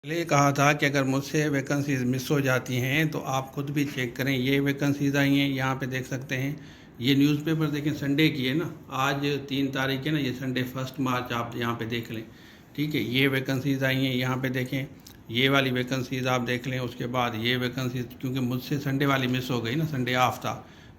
पहले कहा था कि अगर मुझसे वैकेंसीज मिस हो जाती हैं तो आप खुद भी चेक करें। ये वैकेंसीज आई हैं, यहाँ पे देख सकते हैं। ये न्यूज़पेपर देखें, संडे की है ना, आज 3 तारीख है ना, ये संडे 1 मार्च आप यहाँ पे देख लें। ठीक है, ये वैकेंसीज आई हैं, यहाँ पे देखें। ये वाली वैकेंसीज आप देख लें। उसके बाद ये वैकेंसीज, क्योंकि मुझसे संडे वाली मिस हो गई ना, संडे ऑफ था।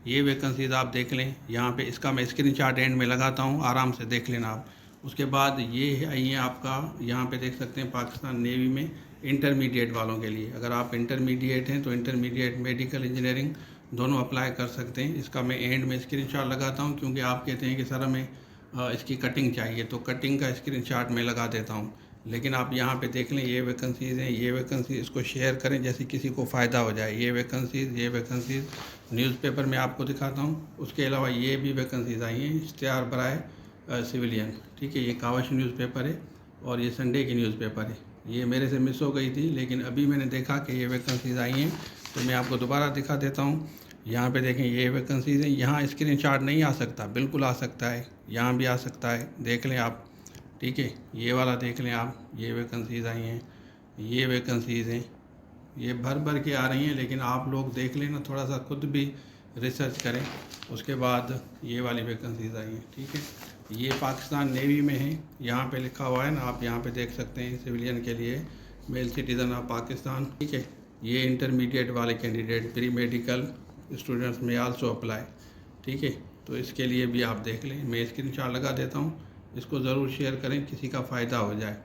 ये वैकेंसीज आप देख लें यहाँ पे। इसका मैं स्क्रीनशॉट एंड में लगाता हूँ, आराम से देख लेना आप। उसके बाद ये आई है आपका, यहाँ पे देख सकते हैं, पाकिस्तान नेवी में इंटरमीडिएट वालों के लिए। अगर आप इंटरमीडिएट हैं तो इंटरमीडिएट, मेडिकल इंजीनियरिंग दोनों अप्लाई कर सकते हैं। इसका मैं एंड में स्क्रीनशॉट लगाता हूँ, क्योंकि आप कहते हैं कि सर हमें इसकी कटिंग चाहिए, तो कटिंग का स्क्रीनशॉट मैं लगा देता हूँ। लेकिन आप यहाँ पे देख लें, ये वैकेंसीज़ हैं। ये वैकेंसी इसको शेयर करें जैसे किसी को फ़ायदा हो जाए। ये वैकेंसीज़ न्यूज़पेपर में आपको दिखाता हूँ। उसके अलावा ये भी वैकेंसीज़ आई हैं, इश्तिहार बराए सिविलियन। ठीक है, ये कावश न्यूज़पेपर है और ये संडे की न्यूज़पेपर है। ये मेरे से मिस हो गई थी, लेकिन अभी मैंने देखा कि ये वैकेंसीज़ आई हैं, तो मैं आपको दोबारा दिखा देता हूँ। यहाँ पे देखें, ये वैकेंसीज़ हैं। यहाँ स्क्रीनशॉट नहीं आ सकता, बिल्कुल आ सकता है, यहाँ भी आ सकता है, देख लें आप। ठीक है, ये वाला देख लें आप। ये वैकेंसीज़ आई हैं, ये वैकेंसीज़ हैं, ये भर भर के आ रही हैं, लेकिन आप लोग देख लें ना, थोड़ा सा खुद भी रिसर्च करें। उसके बाद ये वाली वैकेंसीज़ आई हैं। ठीक है, ये पाकिस्तान नेवी में है, यहाँ पे लिखा हुआ है ना, आप यहाँ पे देख सकते हैं, सिविलियन के लिए, मेल सिटीज़न ऑफ पाकिस्तान। ठीक है, ये इंटरमीडिएट वाले कैंडिडेट, प्री मेडिकल स्टूडेंट्स में आल्सो अप्लाई। ठीक है, तो इसके लिए भी आप देख लें। मैं स्क्रीनशॉट लगा देता हूँ, इसको ज़रूर शेयर करें, किसी का फ़ायदा हो जाए।